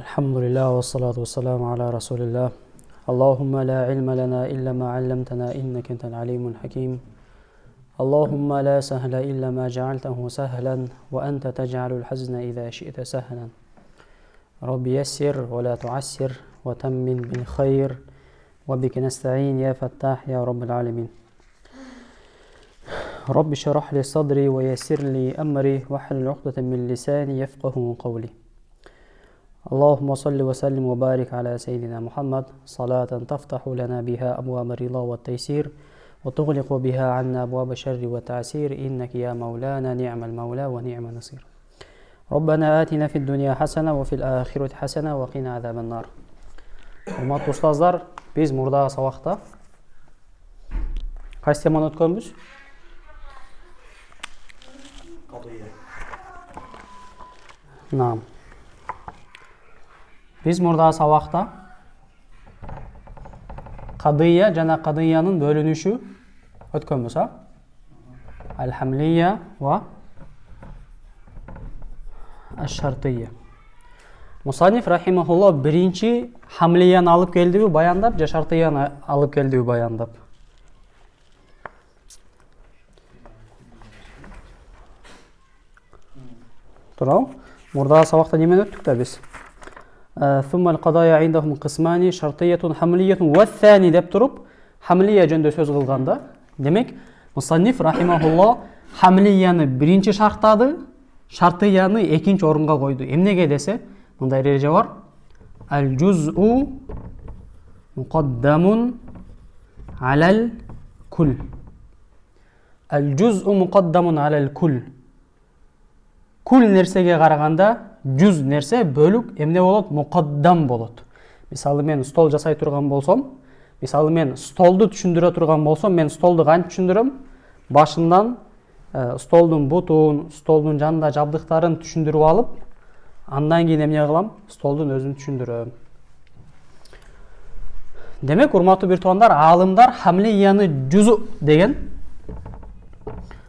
الحمد لله والصلاة والسلام على رسول الله. اللهم لا علم لنا إلا ما علمتنا إنك أنت العليم الحكيم. اللهم لا سهل إلا ما جعلته سهلا وأنت تجعل الحزن إذا شئت سهلا. رب يسر ولا تعسر وتمن بالخير وبك نستعين يا فتاح يا رب العالمين. رب اشرح لي صدري ويسر لي أمري واحلل عقدة من لساني يفقه قولي. اللهم صل وسلم وبارك على سيدنا محمد صلاة تفتح لنا بها أبواب الرضا والتيسير وتغلق بها عنا أبواب الشر والتعسير إنك يا مولانا نعم المولى ونعم النصير. ربنا آتنا في الدنيا حسنة وفي الآخرة حسنة وقنا عذاب النار. Hurmatli ustazlar, biz murdağı sabaqda qaysi temani o'tganmiz? Naam. Biz murdağı sabaqda qadiyya jana qadiyyanın bölünüşü o'tganmiz, ha? Al-hamliyya va ash-shartiyya. Musannif rahimahulloh birinchi hamliyani olib keldi-yu bayondab, ja shartiyani olib keldi-yu bayondab. To'g'ri? Murdağı sabaqda nimani o'tdik-da biz? ثم القضايا عندهم قسمان شرطية حملية والثاني deb turib hamliya jönde söz qilganda, demek musannif rahimahulloh hamliyani birinchi shartladi, shartiyani ikinchi o'ringa qo'ydi. Emnege dese, bunday ereje var. Al-juz'u muqaddamun alal kull. Al-juz'u muqaddamun alal kull. Kull nersege qaraganda жүз нәрсе бөлік эмне болот? Муқаддам болот. Мисалы мен стол жасай турган болсом, мисалы мен столду түшүндүрө турган болсом, мен столду кантип түшүндүрөм? Башынан столдун бутун, столдун жанында жабдыктарын түшүндүрүп алып, андан кийин эмне кылам? Столдун өзүн түшүндүрөм. Демек, урматтуу бир туугандар, аалымдар хамлияны жүзү деген,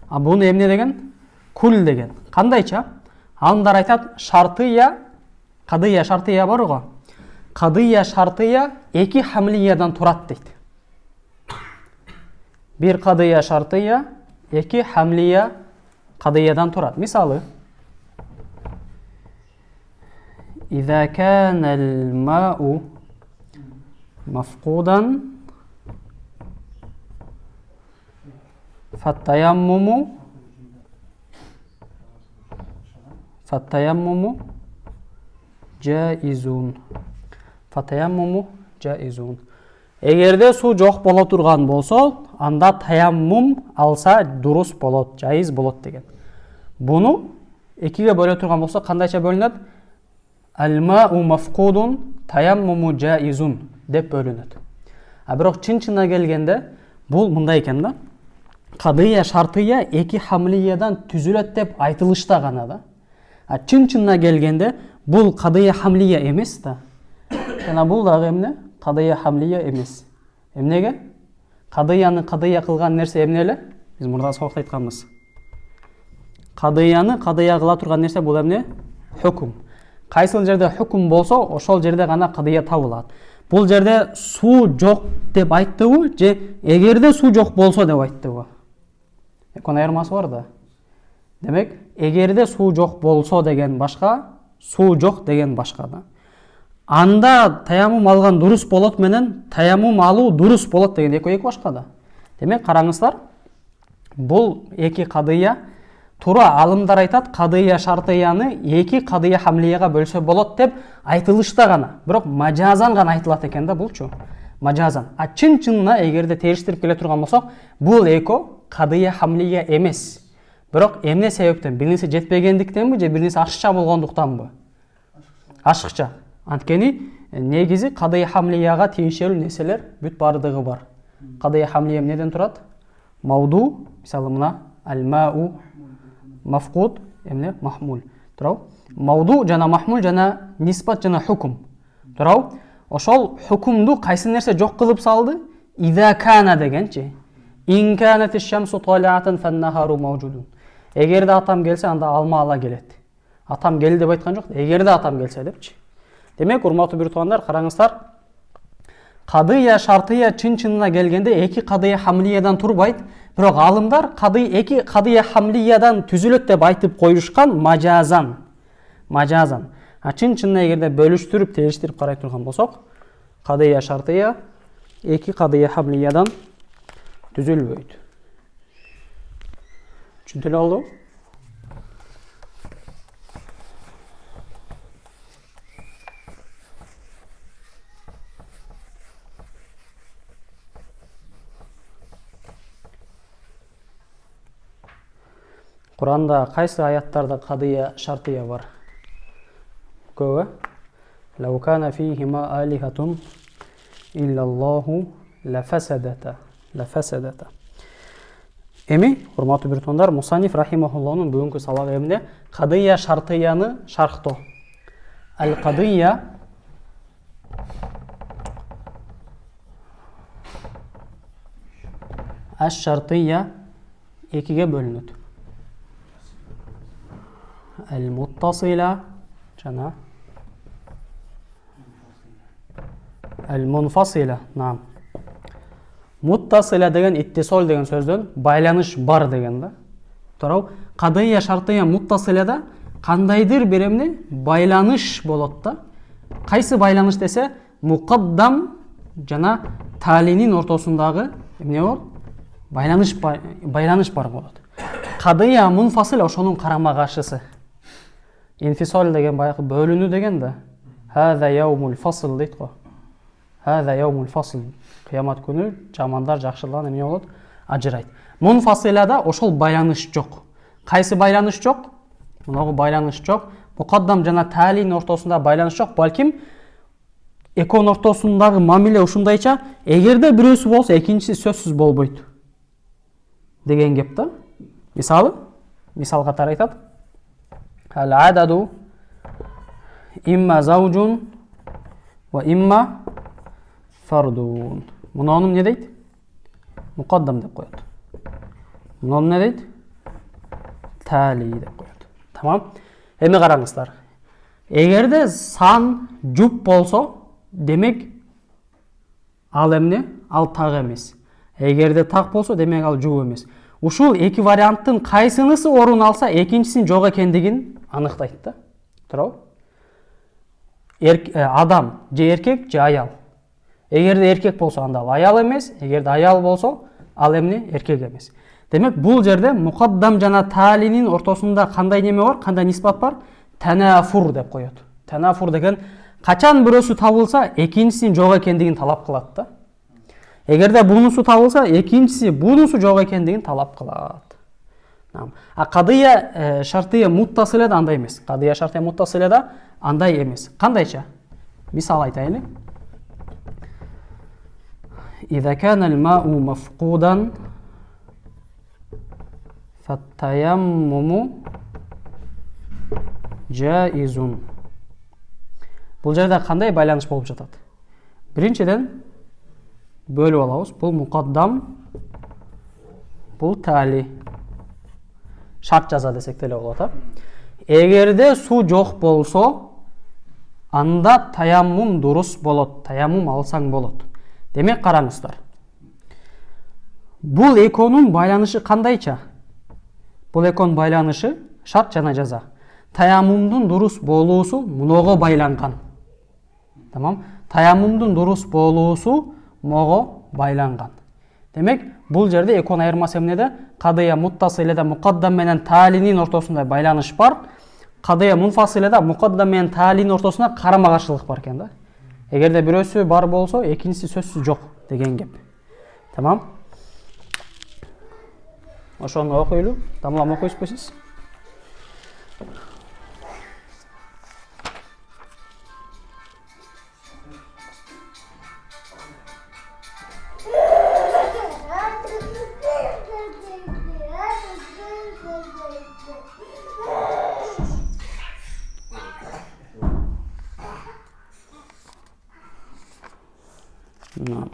а буну эмне деген? Кул деген. Кандайча? Алымдар айтат, шартия, қадия шартия бар ғой. Қадия шартия эки хамлиядан турат дейді. Bir қадия шартия, эки хамлия қадиядан турат. Мисалы, إذا كان الماء مفقودا فالتيمم Fatayammumu jaizun. Fatayammumu jaizun. Эгерде суу жок боло турган болсо, анда таяммум алса дурус болот, жайыз болот деген. Буну экиге бөлө турган болсо, кандайча бөлүнөт? Ал-мау мафкудун, таяммуму jaizun деп бөлүнөт. А бирок чын-чынына келгенде, бул мындай экен да. Кадыя шартыя эки хамлиядан түзүлөт деп айтылышта гана да. Чын-чынына келгенде, бұл қадия хамлия емес та. Жана бұл дағы эмне? Қадия хамлия емес. Эмнеге? Қадияны қадия қылған нәрсе эмнеле? Біз мұрда соқта айтқанбыз. Қадияны қадия қыла тұрған нәрсе бұл эмне? Хүкім. Қайсыл жерде хүкім болса, ошол жерде ғана қадия табылады. Бұл жерде су жоқ деп айтты бу, же эгерде су жоқ болса деп айтты бу. Екон айырмасы бар да. Демек, эгерде суу жок болсо деген башка, суу жок деген башка да. Анда таяммум алган дурус болот менен таяммум алуу дурус болот деген эки башка да. Демек, караңыздар, бул эки кадыя тура алымдар айтат, кадыя шартыяны эки кадыя хамлияга бөлсө болот деп айтылышта гана. Бирок мажазан гана айтылат экен да булчу. Мажазан. А чын-чынына эгерде териштирип келе турган болсок, бул эки кадыя хамлия эмес. Бирок эмне себептен? Бир нерсе жетпегендиктенби же бир нерсе ашыкча болгондуктанбы? Ашыкча. Анткени негизи кадыя хамлияга тийишелүү нерселер бүт бардыгы бар. Кадыя хамлия эмнеден турат? Мауду, мисалы мына ал-мау мафкуд, эмне? Махмул. Туурабы? Мауду жана махмул жана нисбат жана хукм. Туурабы? Ошол хукмду кайсы нерсе жок кылып салды? Иза кана дегенчи. Ин канат иш-шамсу талиатан фан-нахару мавжудун. Эгерде атам келсе, анда алма ала келет. Атам келди деп айткан жок, эгерде атам келсе депчи. Демек, урматтуу бир туугандар, караңыздар. Кадыя шартыя чын-чынына келгенде эки кадыя хамлиядан турбайт. Бирок алымдар эки кадыя хамлиядан түзүлөт деп айтып коюшкан мажазан. Мажазан. Чын-чынына эгерде бөлүштүрүп, териштирип карай турган болсок, кадыя шартыя эки кадыя хамлиядан түзүлбөйт. Түшүндүрө алдым? Куранда кайсы аяттарда кадыя шартыя бар? Көбү. Лау кана фихима алихатун иллаллаху лафасадата. Лафасадата. Эми, урматтуу бир туугандар, Мусаниф рахимахуллахнын бүгүнкү сабак эмне кадыя шартыяны шархтоо. Ал-кадыя аш-шартыя экиге бөлүнөт. Al-muttасила жана al-munfasila. Наам. Muttасила деген иттисол деген сөздөн байланыш бар деген да. Туурабы? Кадыя шартыя muttасилада кандайдыр бир эмне байланыш болот да. Кайсы байланыш десе, мукаддам жана талинин ортосундагы эмне болот? Байланыш бар болот. Кадыя munfasил ошонун карама-каршысы. Инфисол деген баягы бөлүнүү деген да. Хаза яумул фасл дейт го. Хаза яумул фасл. Кыямат күнү жамандар жакшылардан эмне болот? Ажырайт. Мунфасилада ошол байланыш жок. Кайсы байланыш жок? Мунагу байланыш жок. Мукаддам жана талин ортосунда байланыш жок, балким экөөнүн ортосундагы мамиле ушундайча, эгерде бирөөсү болсо, экинчиси сөзсүз болбойт. Деген кеп да. Мисал катары айтат. Ал-ададу имма заужун ва имма фардун. Мунуну эмне дейт? Мукаддам деп коет. Мунуну эмне дейт? Тали деп коет. Тамам. Эми караңыздар. Эгерде сан жуп болсо, демек ал эмне? Ал так эмес. Эгерде так болсо, демек ал жуп эмес. Ушул эки варианттын кайсынысы орун алса, экинчисинин жок экендигин аныктайт да. Туурабы? Адам же эркек же аял. Эгерде эркек болсо, анда ал аял эмес, эгерде аял болсо, ал эмне? Эркек эмес. Демек, бул жерде мукаддам жана талинин ортосунда кандай неме бар? Кандай нисбат бар? Танафур деп коет. Танафур деген качан бирөөсү табылса, экинчисинин жок экендигин талап кылат да. Эгерде бунусу табылса, экинчиси бунусу жок экендигин талап кылат. А кадыя шартыя муттасилада андай эмес. Кадыя шартыя муттасилада андай эмес. Кандайча? Мисал айтайлы. Иза кана ал-мау мафкудан фаттаяммуму жаизун. Бул жерде кандай байланыш болуп жатат? Биринчиден бөлүп алабыз. Бул мукаддам, бул тали. Шарт жаза десек деле болот. Эгерде суу жок болсо, анда таяммум дурус болот. Таяммум алсаң болот. Демек, караңыздар. Бул экөөнүн байланышы кандайча? Бул экөөнүн байланышы шарт жана жаза. Таяммумдун дурус болуусу муного байланган. Тамам? Таяммумдун дурус болуусу мого байланган. Демек, бул жерде экөөнүн айырмасы эмнеде? Кадыя муттасилада мукаддам менен талинин ортосунда байланыш бар. Кадыя мунфасилада мукаддам менен талинин ортосунда карама-каршылык бар экен да. Эгерде бирөөсү бар болсо, экинчиси сөзсүз жок деген кеп. Тамам? Ошону окуйлу. Тамам окуйсузбу сиз? No.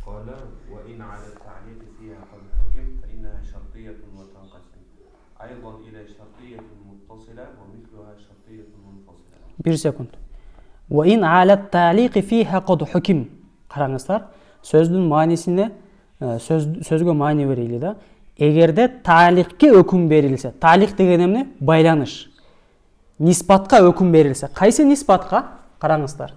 قال وإن على التعليق فيها قد حكم فإنها شرطية وتنقسم أيضا إلى شرطية متصلة ومثلها شرطية منفصلة. Bir sekund. وإن على التعليق فيها قد حكم. Қараңыздар, сөздің мәнісіне сөзге мәні берейлі да. Егерде талиқке өкім берілсе, талиқ деген емне? Байланыш. Ниспатқа өкім берілсе. Қайсы ниспатқа? Қараңыздар.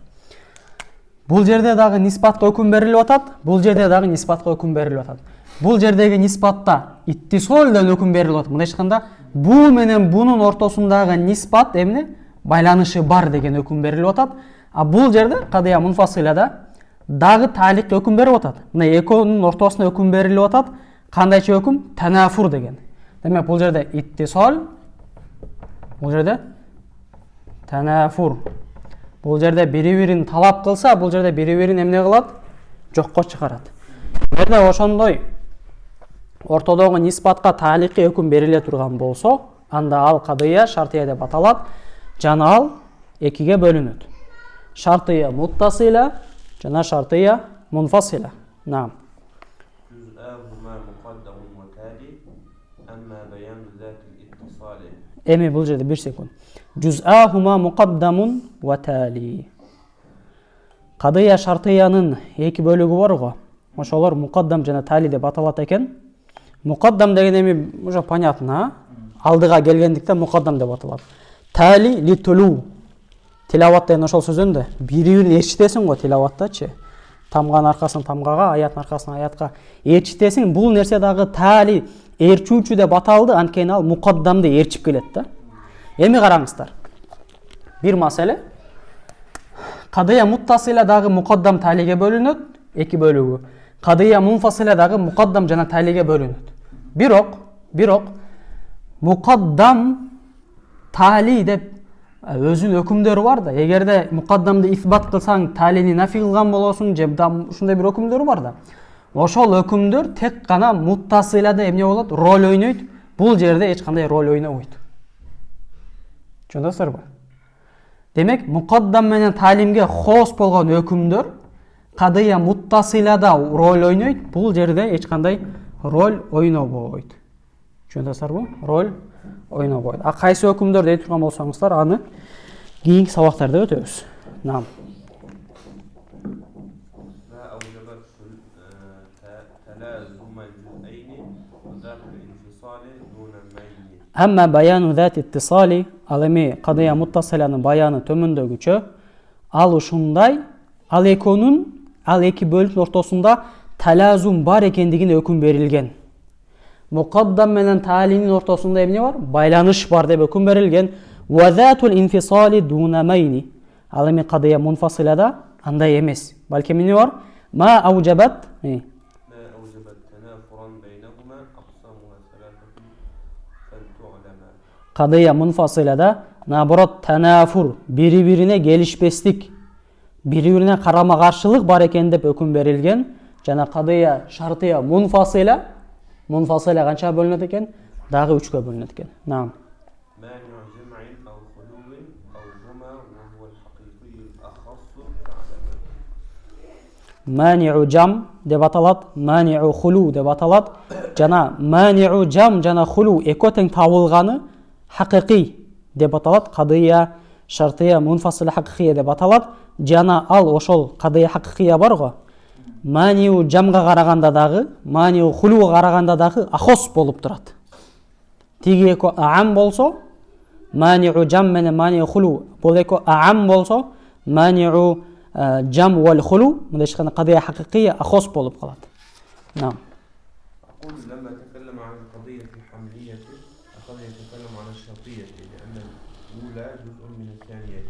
Бұл жерде дағы ниспатқа өкім беріліп атады, бұл жерде дағы ниспатқа өкім беріліп атады. Бұл жердегі ниспатта иттисолдан өкім беріліп атады. Мына ешқанда бұл менен бұның ортасындағы ниспат емне? Байланышы бар деген өкім беріліп атады. А бұл жерде қадия мунфасилада дағы талиқ өкім беріп атады. Мына екеуінің ортасына өкім беріліп атады. Қандайча өкім? Танафур деген. Демек бұл жерде иттисол, бұл жерде танафур. Бұл жерде бири-бирин талап қылса, бұл жерде бири-бирин эмне кылат? Жоққа чыгарат. Эгерде ошондой ортодогу ниспатка талиқи өкүм бериле турган болсо, анда ал кадыя шартия деп аталат. Жана ал экиге бөлүнөт. Шартия муттасила жана шартия мунфасила. Наам. Эми бул жерде bir секунд. Juz'ahuma muqaddamun wa tali. Qadiyya şartiyanın iki bölügü var go. Ошолор muqaddam жана tali деп аталат экен. Muqaddam деген эми уже понятно, алдыга келгендиктен muqaddam деп аталат. Tali li tulu. Тилават деген ошол сөзүндө бири-бирин ээрчитесиң го тилаваттачы. Тамганын аркасын тамгага, аяттын аркасын аятка ээрчитесиң. Бул нерсе дагы tali ээрчүүчү деп аталды, анткени ал muqaddamды ээрчип келет да. Эми караңыздар. Bir маселе. Кадыя муттасиладагы муқаддам талиге бөлүнөт, эки бөлүгү. Кадыя мунфасиладагы муқаддам жана талиге бөлүнөт. Бирок муқаддам тали деп өзүнүн өкүмдөрү бар да. Эгерде муқаддамды исбат кылсаң, талини нафи кылган болосуң, же ушундай бир өкүмдөрү бар да. Ошол өкүмдөр тек гана муттасилада эмне болот? Роль ойнойт. Бул жерде эч кандай роль ойнобойт. Чондасызбы? Демек, muqaddam менен талимге хос болгон өкүмдөр кадыя муттасилада роль ойнойт, бул жерде эч кандай роль ойнобойт. Чондасызбы? Роль ойнобойт. А кайсы өкүмдөр дей турган болсоңуздар, аны кийинки сабактарда өтөбүз. Наам. Amma bayanu zat ittisali, al эми кадыя муттасиланын баяны төмөндөгүчө, ал ушундай, ал эки бөлүктүн ортосунда талазум бар экендигине өкүм берилген. Muqaddam менен талинин ортосунда эмне бар? Байланыш бар деп өкүм берилген. Wa zatul infisali duna mayni. Ал эми кадыя мунфасилада андай эмес. Балки эмне бар? Ма аужабат Кадыя мунфасилада наоборот танафур, бири-бирине келишпестик, бири-бирине карама каршылык бар экен деп өкүм берилген. Жана кадыя шартия мунфасила канча бөлүнөт экен? Дагы 3кө бөлүнөт экен. Наам. Мани'у жам деп аталат, мани'у хулу деп аталат. Жана мани'у жам жана хулу экөө тең табылганы хакыйкый деп аталат. Кадыя шартия мунфасила хакыйкый деп аталат. Жана ал ошол кадыя хакыйкый бар го. Мани'у жамга караганда дагы, мани'у хулуга караганда дагы ахос болуп турат. Тиги экөө аам болсо, мани'у жам менен мани'у хулу бул экөө аам болсо, мани'у жам вал хулу мындай ешкандай кадыя хакыйкый ахос болуп калат. Наам. لما تكلم عن القضية الحملية أخذ يتكلم عن الشرطية لأن الأولى جزء من الثانية.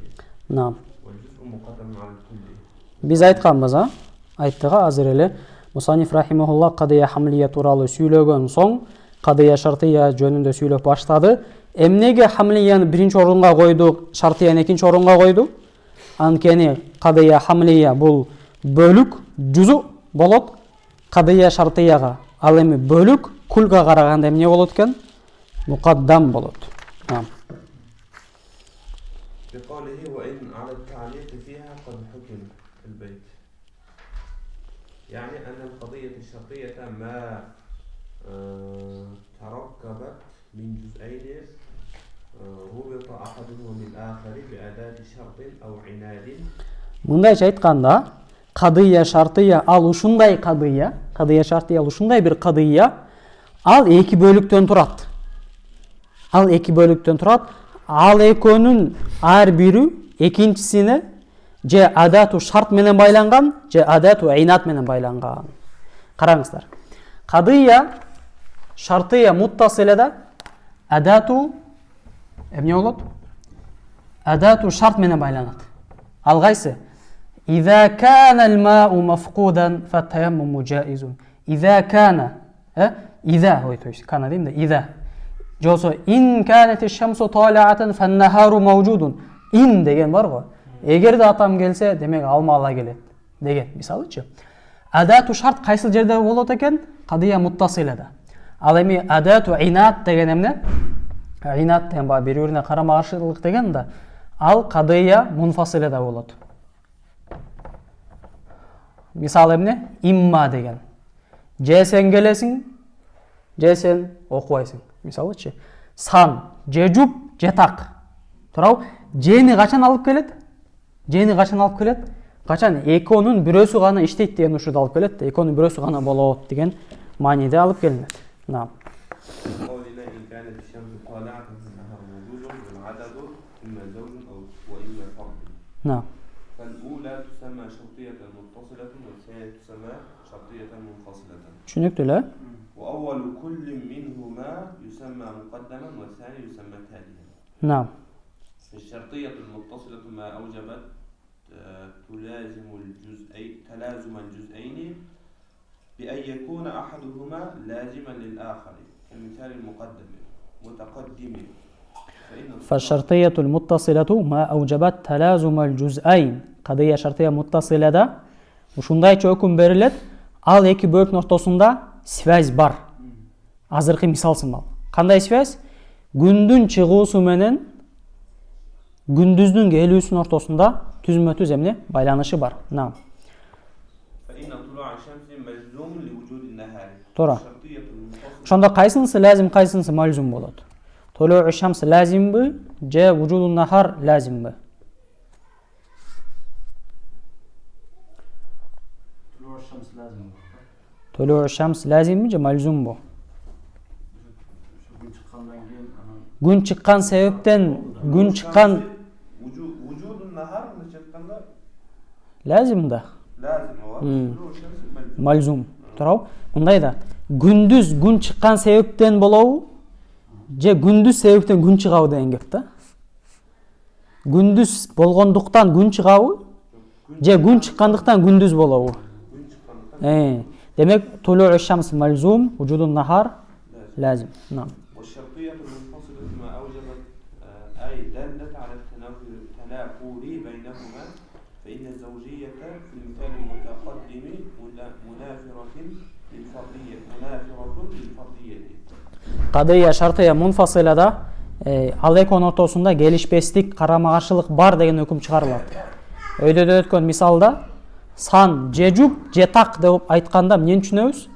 نعم. والجزء مقدم على الكل. Biz айтканбыз, айттыга азыр эле Мусаниф рахимахулла кадыя хамлия тууралуу сүйлөгөн соң кадыя шартия жөнүндө сүйлөп баштады. Эмнеге хамлияны биринчи орунга койду, шартияны экинчи орунга койду? Анткени кадыя хамлия бул бөлүк, жүзү болот кадыя шартияга. Ал эми бөлүк кулга караганда эмне болот экен? Муқаддам болот. بقوله وإن على التعليق فيها قد حكم في البيت. يعني أن القضية الشرطية ما تركبت من جزئين ربط أحدهما بالآخر بأداة شرط أو عناد. Мындайча айтканда, кадыя шартыя ал ушундай кадыя шартыя ал ушундай бир кадыя, ал эки бөлүктөн турат. Ал экөөнүн ар бири экинчисине же адату шарт менен байланган, же адату инат менен байланган. Караңыздар. Кадыя шартыя муттасилада адату эмне болот? Адату шарт менен байланат. Ал кайсы? إذا كان الماء مفقودا فالتيمم جائز. إذا كان إذا هو كان ديم ده إذا جوسو إن كانت الشمس طالعة فالنهار موجود. إن деген бар ғой. Эгер да атам келсе, демек алма ала келет деген. Мисалычы. Адату шарт кайсыл жерде болот экен? Кадыя муттасилада. Ал эми адату инат деген эмне? Инат деген ба бири-бирине карама каршылык деген да. Ал кадыя мунфасилада болот. Мисал эмне? Имма деген. Же сен келесиң, же сен окубайсың. Мисалычы. Сан, же жуп, же так. Туурабы? Жени качан алып келет? Качан экөөнүн бирөөсү гана иштейт деген ушуду алып келет да. Экөөнүн бирөөсү гана болот деген мааниде алып келинет. Наам. Наам. Түшүнүктүү эле? وأول كل منهما يسمى مقدما والثاني يسمى تاليا. نعم. الشرطية المتصلة ما أوجبت تلازم الجزئين بأن يكون أحدهما لازما للآخر كمثال المقدم متقدم. فالشرطية المتصلة ما أوجبت تلازم الجزئين. قضية شرطية متصلة да ушундайча өкүм берилет. Ал эки бөлүктүн ортосунда связь бар. Азыркы мисал сымал. Кандай связь? Күндүн чыгуусу менен күндүздүн келүүсүнүн ортосунда түзмө-түз эмне байланышы бар. Наам. Туура. Ошондо кайсынысы лазим, кайсынысы мальзум болот? Толуу шамс лазимби же вужудун нахар лазимби? Толуу шамс лазимби же мальзумбу? Күн чыккан себептен күн чыккан вужудун нахар чыкканда лазим да. Лазим ооба. Мальзум. Туурабы? Мындай да. Күндүз күн чыккан себептен болобу? Же күндүз себептен күн чыгабы деген кеп да. Күндүз болгондуктан күн чыгабы? Же күн чыккандыктан күндүз болобу? Күн чыккандыктан. Демек толуу шамс мальзум, вужудун нахар лазим. Наам. والشرطية المنفصلة ما أوجبت أي دلت على التنافر بينهما فإن الزوجية في المثال المتقدم منافرة للفرضية. Кадыя шартыя мунфасилада ал экөөнүн ортосунда келишпестик, карама-каршылык бар деген өкүм чыгарылат. Өйдөдө өткөн мисалда сан же жуп, же так деп айтканда эмнени түшүнөбүз?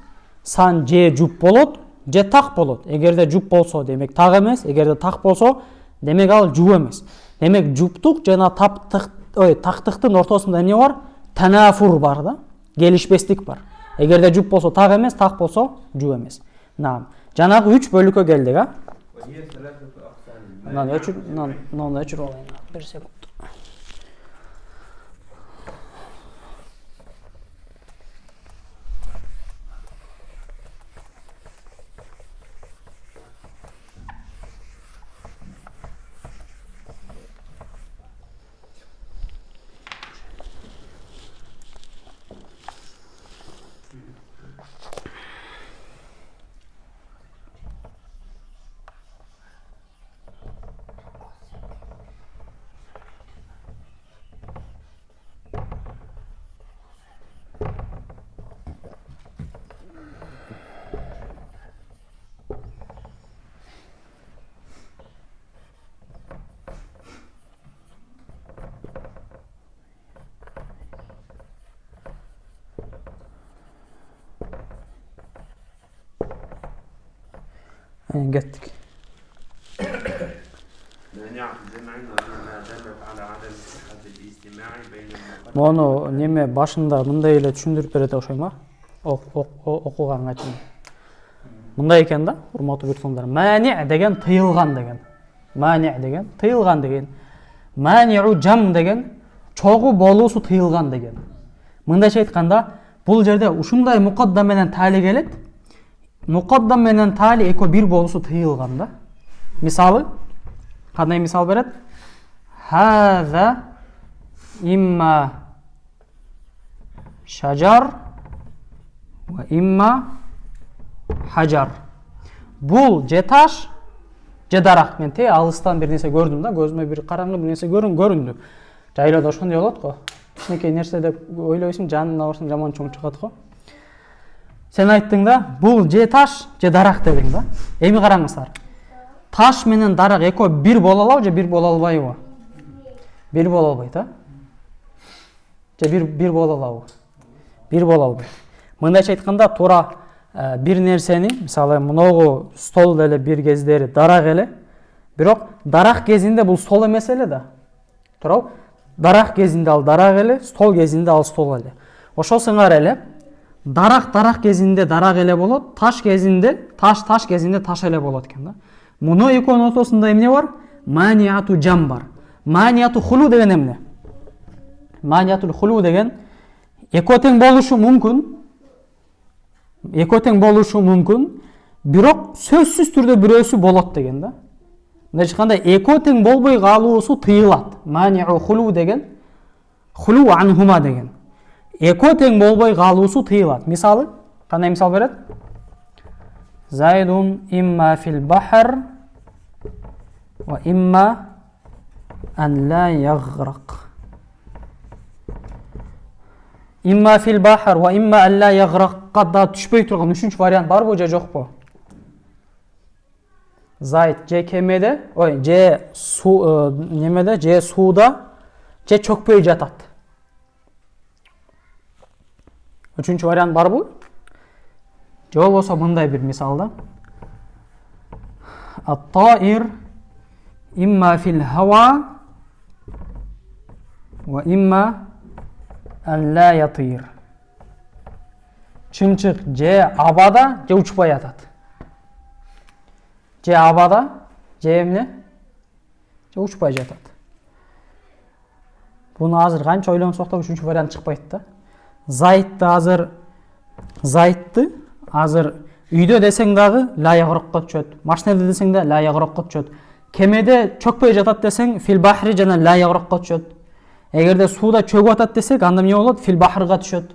Сан же жуп болот, же так болот. Эгерде жуп болсо, демек так эмес, эгерде так болсо, демек ал жуп эмес. Демек жуптук жана тактыктын ортосунда эмне бар? Танафур бар да, келишпестик бар. Эгерде жуп болсо так эмес, так болсо жуп эмес. Наам. Жанагы 3 бөлүккө келдик, а? Мындан өчүрүп алайын. 1 секунд. Кеттик. مانع الجمع وهي ما دلت على عدم صحة الاجتماع بين المقدم Мону неме башында мындай эле түшүндүрүп берет окшойм, окуганга чейин. Мындай экен да, урматтуу бирсоңдар. Мани деген тыйылган деген. Мани деген тыйылган деген. Маниу жам деген чогуу болуусу тыйылган деген. Мындайча айтканда, бул жерде ушундай мукаддам менен тали келет. Мукаддам менен тали эко бир болуусу тыйылган да. Мисалы, кандай мисал берет? Хаза имма шажар ва имма хаджар. Бул же таш, же дарак. Мен алыстан бир нерсе көрдүм да, көзүмө бир караңгы бир нерсе көрүндү. Жайлоодо ошондой болот го. Кичинекей нерсе деп ойлойсуң, жанына барсаң жаман чоң чыгат го. Сен айттың да, бул же таш, же дарак дедің да. Эми караңыздар. Таш менен дарак эко бир боло алабы же бир боло албайбы? Бир боло албайт, а? Же бир боло алабы? Бир боло албайт. Мындайча айтканда, туура бир нерсени, мисалы, мыногу стол эле бир кездери дарак эле, бирок дарак кезинде бул стол эмес эле да. Туурабы? Дарак кезинде ал дарак эле, стол кезинде ал стол эле. Ошол сыңар эле, дарак кезинде дарак эле болот, таш кезинде таш кезинде таш эле болот экен да. Муну экөөнүн ортосунда эмне бар? Маниату жам бар. Маниату хулу деген эмне? Маниату хулу деген экөө тең болушу мүмкүн. Экөө тең болушу мүмкүн, бирок сөзсүз түрдө бирөөсү болот деген да. Мындайча айтканда, экөө тең болбой калуусу тыйылат. Маниу хулу деген, хулу анхума деген. Экөө тең болбой калуусу тыйылат. Мисалы, кандай мисал берет? Зайдун имма фил бахр ва имма ан ла яграк. Имма фил бахр ва имма ан ла ягракка да түшпөй турган үчүнчү вариант барбы же жокпу? Зайд же кемеде, же суу немеде, же сууда, же чөкпөй жатат. Үчүнчү вариант барбы? Же болбосо мындай бир мисалда. Ат-таир имма фил хава ва имма ан ла ятир. Чынчык же абада, же учпай жатат. Же абада, же эмне? Же учпай жатат. Буну азыр канча ойлонсок да үчүнчү вариант чыкпайт да. Зайтты азыр үйдө десең дагы ла ягракка түшөт. Машинеде десең да ла ягракка түшөт. Кемеде чөкпөй жатат десең фил бахри жана ла ягракка түшөт. Эгерде сууда чөгүп атат десек, анда эмне болот? Фил бахрга түшөт.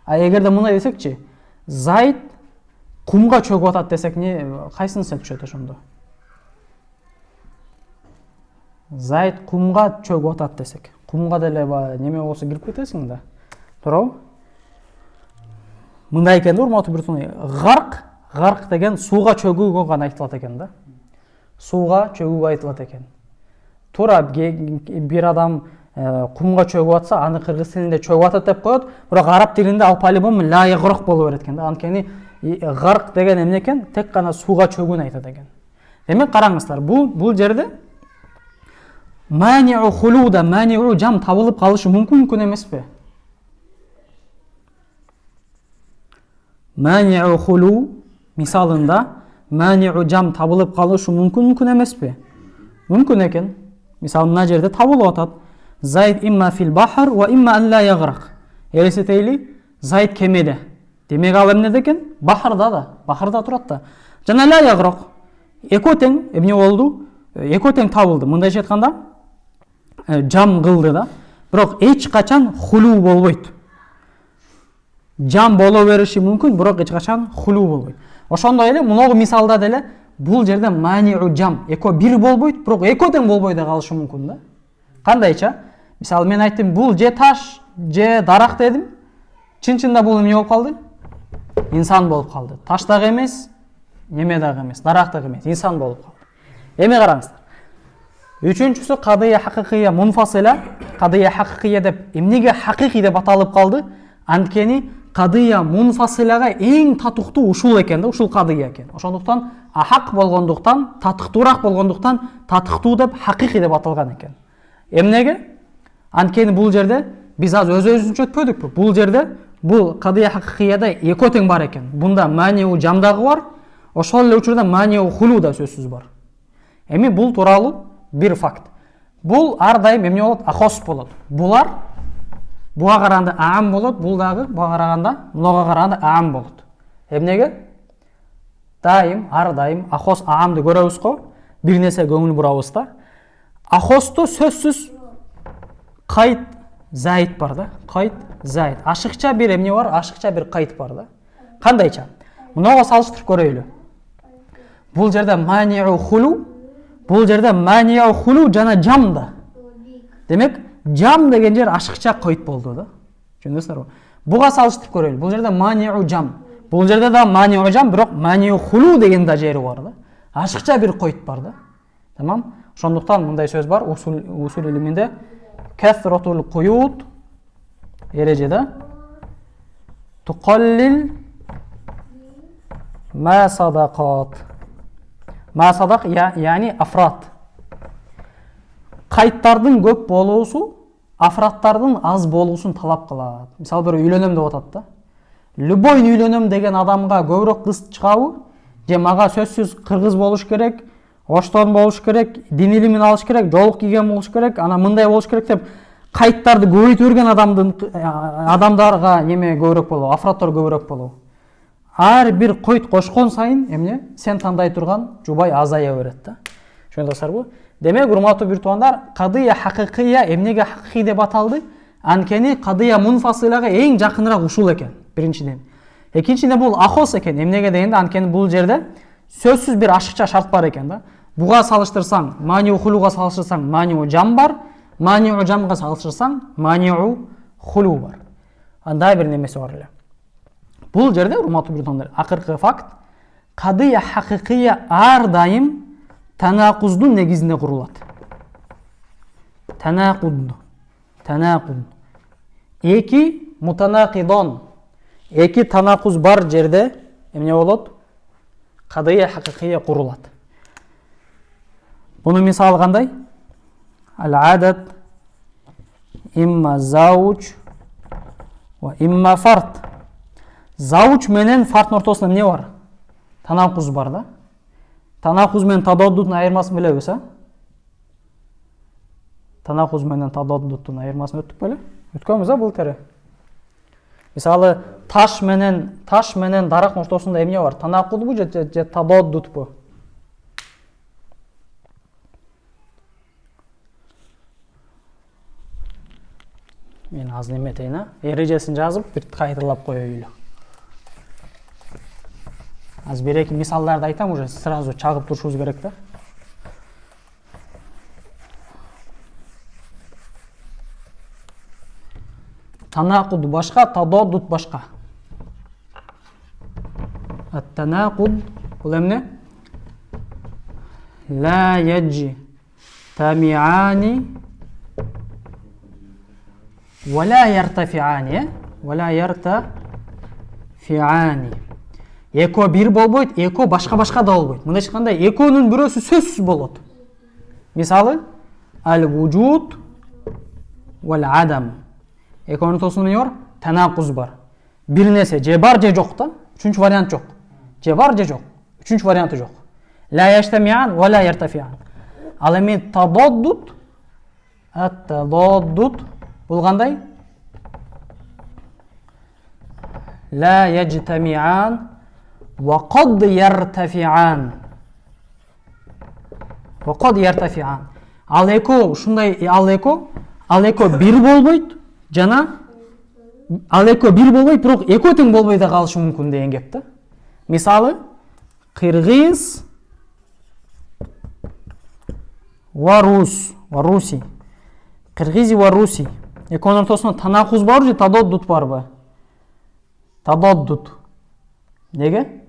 А эгерде мындай десекчи, Зайд кумга чөгүп атат десек, кайсынысы түшөт ошондо? Зайд кумга чөгүп атат десек. Кумга деле неме болсо кирип кетесиң да. Туурабы? Мындай экен да, урматтуу бирсоң. Гарк деген сууга чөгүүгө гана айтылат экен да. Сууга чөгүүгө айтылат экен. Туура бир адам кумга чөгүп атса, аны кыргыз тилинде чөгүп атат деп коет, бирок араб тилинде ал по-любому ла яграк боло берет экен да. Анткени гарк деген эмне экен? Тек гана сууга чөгүүнү айтат экен. Демек караңыздар, бул жерде маниу хулуда, маниу жам табылып калышы мүмкүн эмеспи? Маниу хулу мисалында маниу жам табылып калышы мүмкүн эмеспи? Мүмкүн экен. Мисалы мына жерде табылып атат. Зайд имма фил бахр ва имма ан ла яграк. Элестетейли, Зайд кемеде. Демек ал эмнеде экен? Бахарда турат да. Жана ла яграк. Экөө тең эмне болду? Экөө тең табылды. Мындайча айтканда, жам кылды да. Бирок эч качан хулу болбойт. Жам боло бериши мүмкүн, бирок эч качан хулу болбойт. Ошондой эле муногу мисалда деле бул жерде маниу жам экөө бир болбойт, бирок экөө тең болбой да калышы мүмкүн да. Кандайча? Мисалы мен айттым, бул же таш, же дарак дедим. Чын-чында бул эмне болуп калды? Инсан болуп калды. Таш дагы эмес, неме дагы эмес, дарак дагы эмес, инсан болуп калды. Эми караңыздар. Үчүнчүсү кадыя хакыкыя мунфасила. Кадыя хакыкыя деп эмнеге хакыйкый деп аталып калды? Анткени кадыя мунфасилага эң татыктуу ушул экен да, ушул кадыя экен. Ошондуктан ахак болгондуктан, татыктуураак болгондуктан татыктуу деп хакыйкый деп аталган экен. Эмнеге? Анткени бул жерде биз азыр өзүбүзчө өтпөдүкпү? Бул жерде бул кадыя хакыйкыяда экөө тең бар экен. Бунда маниу жам дагы бар, ошол эле учурда маниу хулу да сөзсүз бар. Эми бул тууралуу бир факт. Бул ар дайым эмне болот? Ахос болот. Булар буга караганда аам болот, бул дагы буга караганда, мунага караганда аам болот. Эмнеге? Дайым, ар дайым ахос аамды көрөбүз го, бир нерсе көңүл бурабыз да. Ахосто сөзсүз кайт зайт бар да, кайт зайт. Ашыкча бир эмне бар, ашыкча бир кайт бар да. Кандайча? Мунага салыштырып көрөйлү. Бул жерде маниу хулу, бул жерде маниу хулу жана жам да. Демек, жам деген жер ашыкча койт болду да. Түшүндүңүздөрбү? Буга салыштырып көрөйлү. Бул жерде маниу жам. Бул жерде да маниу жам, бирок маниу хулу деген да жери бар да. Ашыкча бир койт бар да. Тамам? Ошондуктан мындай сөз бар усул илиминде касратул куют эрежеде туқаллил ма садақат. Ма садақ яғни афрат. Кайттардын көп болуусу афраттардын аз болуусун талап кылат. Мисалы бир үйлөнөм деп атат да. Любой үйлөнөм деген адамга көбүрөөк кыз чыгабы? Же мага сөзсүз кыргыз болуш керек, оштон болуш керек, дин илимин алыш керек, жолук кийген болуш керек, ана мындай болуш керек деп кайттарды көбөйтүп берген адамдарга неме көбүрөөк болобу, афраттар көбүрөөк болобу. Ар бир койт кошкон сайын эмне? Сен тандай турган жубай азая берет да. Түшүндүңүздөрбү? Демек, урматтуу бир туугандар, кадыя хакыйкыя эмнеге хакыйкый деп аталды? Анткени кадыя мунфасилага эң жакыныраак ушул экен, биринчиден. Экинчиден бул ахос экен. Эмнеге дегенде, анткени бул жерде сөзсүз бир ашыкча шарт бар экен да. Буга салыштырсаң, маниу хулуга салыштырсаң, маниу жам бар, маниу жамга салыштырсаң, маниу хулу бар. Андай бир немеси бар эле. Бул жерде урматтуу бир туугандар, акыркы факт, кадыя хакыйкыя ар дайым танакуздун негизинде курулат. Танакуд. Эки мутанакидон. Эки танакуз бар жерде эмне болот? Кадыя хакыйкыя курулат. Буну мисалы кандай? Ал-адад имма зауч ва имма фарт. Зауч менен фарттын ортосунда эмне бар? Танакуз бар да. Танакуз менен тадоддуттун айырмасын билебиз, а? Танакуз менен тадоддуттун айырмасын өттүк беле? Өткөнбүз, а, бул тере. Мисалы, таш менен дарактын ортосунда эмне бар? Танакудбу же тадоддутпу? Мен азыр неме этейин, а? Эрежесин жазып, бир кайталап коёюлу. Азыр бир-эки мисалдарды айтам, уже сразу чагып турушубуз керек да. Танакуд башка, тадоддут башка. Ат-танакуд бул эмне? Ла яджи тамиани ва ла яртафиани, ва ла яртафиани. Эко бир болбойт, эко башка-башка да болбойт. Мындай айтканда, экөөнүн бирөөсү сөзсүз болот. Мисалы, ал-вужуд вал-адам. Экөөнүн ортосунда эмне бар? Танакуз бар. Бир нерсе же бар же жок да. Үчүнчү вариант жок. Же бар же жок. Үчүнчү варианты жок. Ла яштамиан ва ла яртафиан. Ал эми тадоддут, ат-тадоддут бул кандай? Ла яжтамиан ва кад яртафиан. Ва кад яртафиан. Ал эко ушундай, ал эко бир болбойт, жана ал эко бир болбойт, бирок экөө тең болбой да калышы мүмкүн деген кеп да. Мисалы, кыргыз ва руси. Кыргыз ва руси. Экөөнүн ортосунда танакуз барбы же тадоддут барбы? Тадоддут. Неге?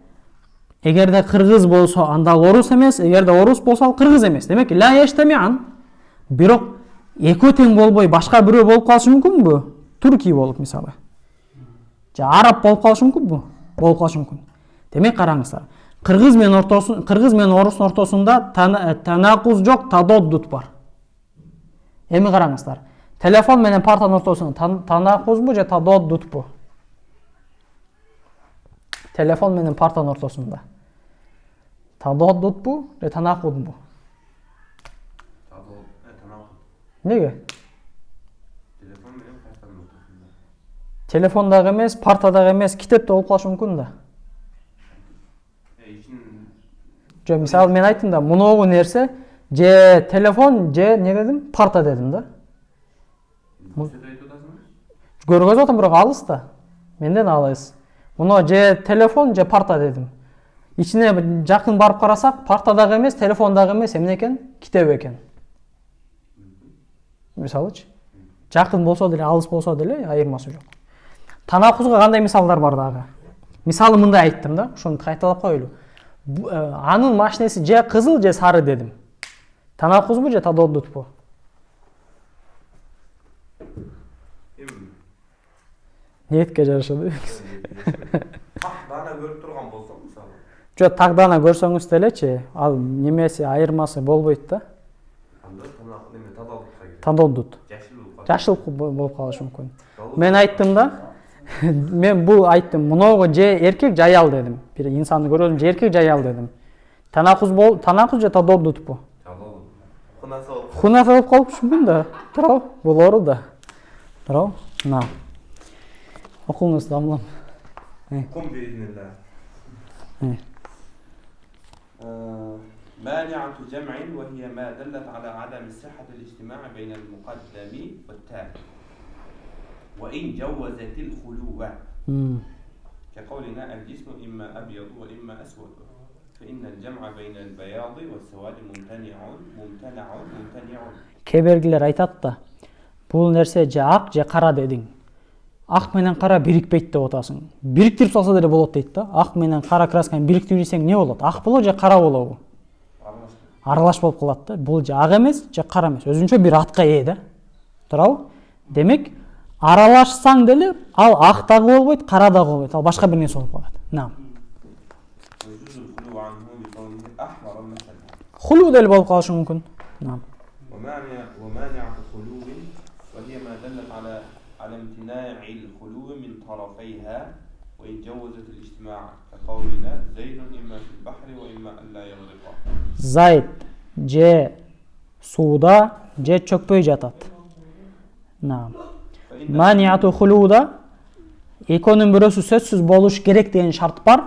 Эгерде кыргыз болсо, анда орус эмес, эгерде орус болсо, ал кыргыз эмес. Демек, ла яштамиан. Бирок экөө тең болбой, башка бирөө болуп калышы мүмкүнбү? Турки болуп, мисалы. же араб болуп калышы мүмкүн бу? Болуп калышы мүмкүн. Демек караңыздар. Кыргыз менен орустун ортосунда танакуз жок, тадоддут бар. Эми караңыздар. Телефон менен партанын ортосунда танакузбу же тадоддутпу? Телефон менен партанын ортосунда тадоддутпу же танакузбу? Неге? Телефон дагы эмес, парта дагы эмес, китеп да болуп калышы мүмкүн да. Жо, мисалы мен айттым да, муногу нерсе же телефон же не дедим? Парта дедим да. Көргөзүп атам, бирок алыс да. Менден алыс. Муну же телефон же парта дедим. Ичине жакын барып карасак, парта дагы эмес, телефон дагы эмес, эмне экен? Китеп экен. Мисалычы, жакын болсо деле, алыс болсо деле айырмасы жок. Танакузга кандай мисалдар бар дагы? Мисалы мындай айттым да, ошону кайталап коелу. Анын машинеси же кызыл же сары дедим. Танакузбу же тадоддутпу? Ниетке жарашат. Тагдана көрүп турган болсо мисалы. Жо, тагдана көрсөңүз делечи, ал немеси айырмасы болбойт да. Тадоддут. Жашыл болуп калышы мүмкүн. Мен айттым да, мен бул айттым, муногу же эркек же аял дедим. Бир инсанды көрөм, же эркек же аял дедим. Танакуз же тадоддутпу? Хунаса болуп калышы мүмкүн да. Туурабы? Болору да. Туурабы? На. Окуңуз дамлам. قم بإذن الله. مانعة جمع وهي ما دلت على عدم صحة الاجتماع بين المقدم والتالي وإن جوزت الخلو كقولنا الجسم إما أبيض وإما أسود فإن الجمع بين البياض والسواد ممتنع. Кебергилер айтат да, бул нерсе же ак же кара дедиң. Ак менен кара бирикпейт деп атасың. Бириктирип салса деле болот дейт да. Ак менен кара красканы бириктирсең не болот? Ак болобу же кара болобу? Аралаш болуп калат да. Бул же ак эмес, же кара эмес. Өзүнчө бир атка ээ да. Туурабы? Демек, аралашсаң деле ал ак дагы болбойт, кара дагы болбойт. Ал башка бир нерсе болуп калат. Нам. Хулу деле болуп калышы мүмкүн. Нам. ومانعة خلو وهي ما دلت على امتناع الخلو من طرفيها وإن جوزت الاجتماع كقولنا زيد إما في البحر وإما ألا يغرق. Зайд же сууда же чөкпөй жатат. Нам. Манияту хулуда экөөнүн бирөөсү сөзсүз болуш керек деген шарт бар.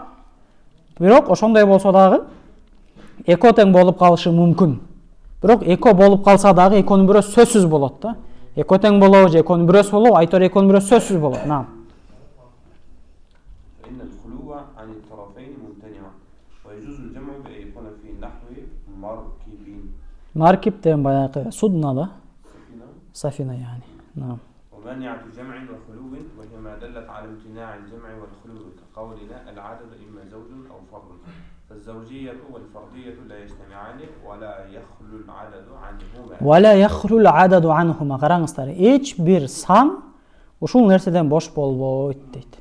Бирок ошондой болсо дагы эко тең болуп калышы мүмкүн. Бирок эко болуп калса дагы экөөнүн бирөөсү сөзсүз болот да. Эко тең болобу же экөөнүн бирөөсү болобу, айтор экөөнүн бирөөсү сөзсүз болот. Нам. فإن الخلو عن الطرفين ممتنع ويجوز الجمع بأن يكون في نحو مركب. Маркиб деген баягы судно да. Сафина yani. Нам. ومانعة جمع وخلو وهي ما دلت على امتناع الجمع والخلو كقولنا العدد إما زوج أو فرد فالزوجية والفردية لا يجتمعان ولا يخلو العدد عنهما. ولا يخلو العدد عنهما. Караңыздар, эч бир сан ушул нерседен бош болбойт дейт.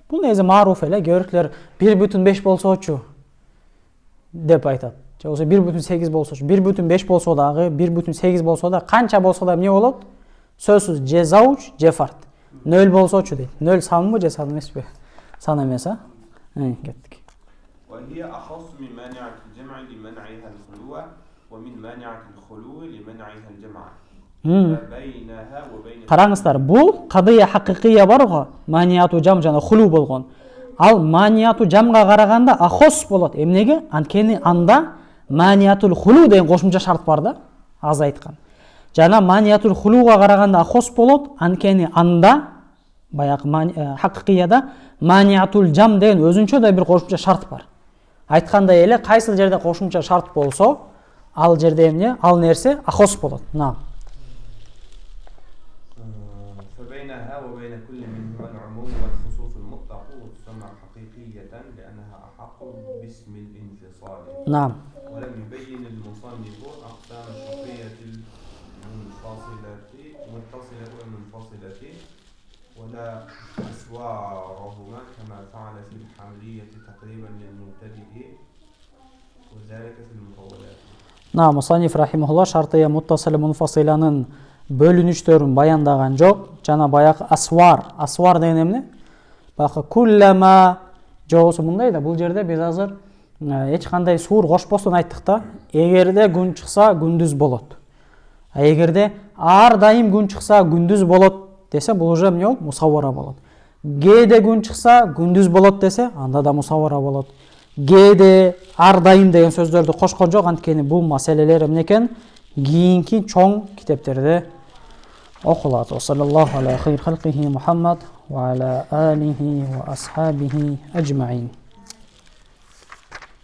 Бул негизи маруф эле, көрүклөр 1,5 болсочу деп айтат. Же болсо 1,8 болсочу, 1,5 болсо дагы, 1,8 болсо да, канча болсо да эмне болот? Сөзсүз же зауч, же фард. 0 болсочу дейт. 0 санбы же сан эмеспи? Сан эмес, а? Кеттик. وهي أخص من مانعة الجمع لمنعها الخلو ومن مانعة الخلو لمنعها الجمع. بينها وبين. Караңыздар, бул кадыя хакыкыя бар го, манияту жам жана хулу болгон. Ал манияту жамга караганда ахос болот. Эмнеге? Анткени анда маниятул хулу деген кошумча шарт бар да, аз айткан. Жана маниятул хулуга караганда ахос болот, анткени анда баягы хакыкыяда маниятул жам деген өзүнчө да бир кошумча шарт бар. Айткандай эле, кайсыл жерде кошумча шарт болсо, ал жерде эмне? Ал нерсе ахос болот. На. فبينها وبين كل منهما العموم والخصوص المطلق وتسمى حقيقية لأنها أحق باسم الانفصال. نعم. ولم يبين المصنف أقسام الشرطية المتصلة والمنفصلة ولا أسوارهما كما فعل في الحملية تقريبا للمبتدئ وذلك في المطولات. Мусаниф рахимахулла шартия муттасил мунфасиланын бөлүнүштөрүн баяндаган жок. Жана баягы асвар деген эмне? Бакы куллама жоосу мындай да, бул жерде биз азыр эч кандай суур кошпостон айттык да. Эгерде күн чыкса күндүз болот. Эгерде ар дайым күн чыкса күндүз болот десе, бул уже эмне болот? Мусаввара болот. Кээде күн чыкса күндүз болот десе, анда да мусаввара болот. Кээде ар дайым деген сөздөрдү кошкон жок, анткени бул маселелер эмне экен? Кийинки чоң китептерде окулат. Саллаллаху алейхи халқихи Мухаммад ва аля алихи ва асхабихи аджмаин.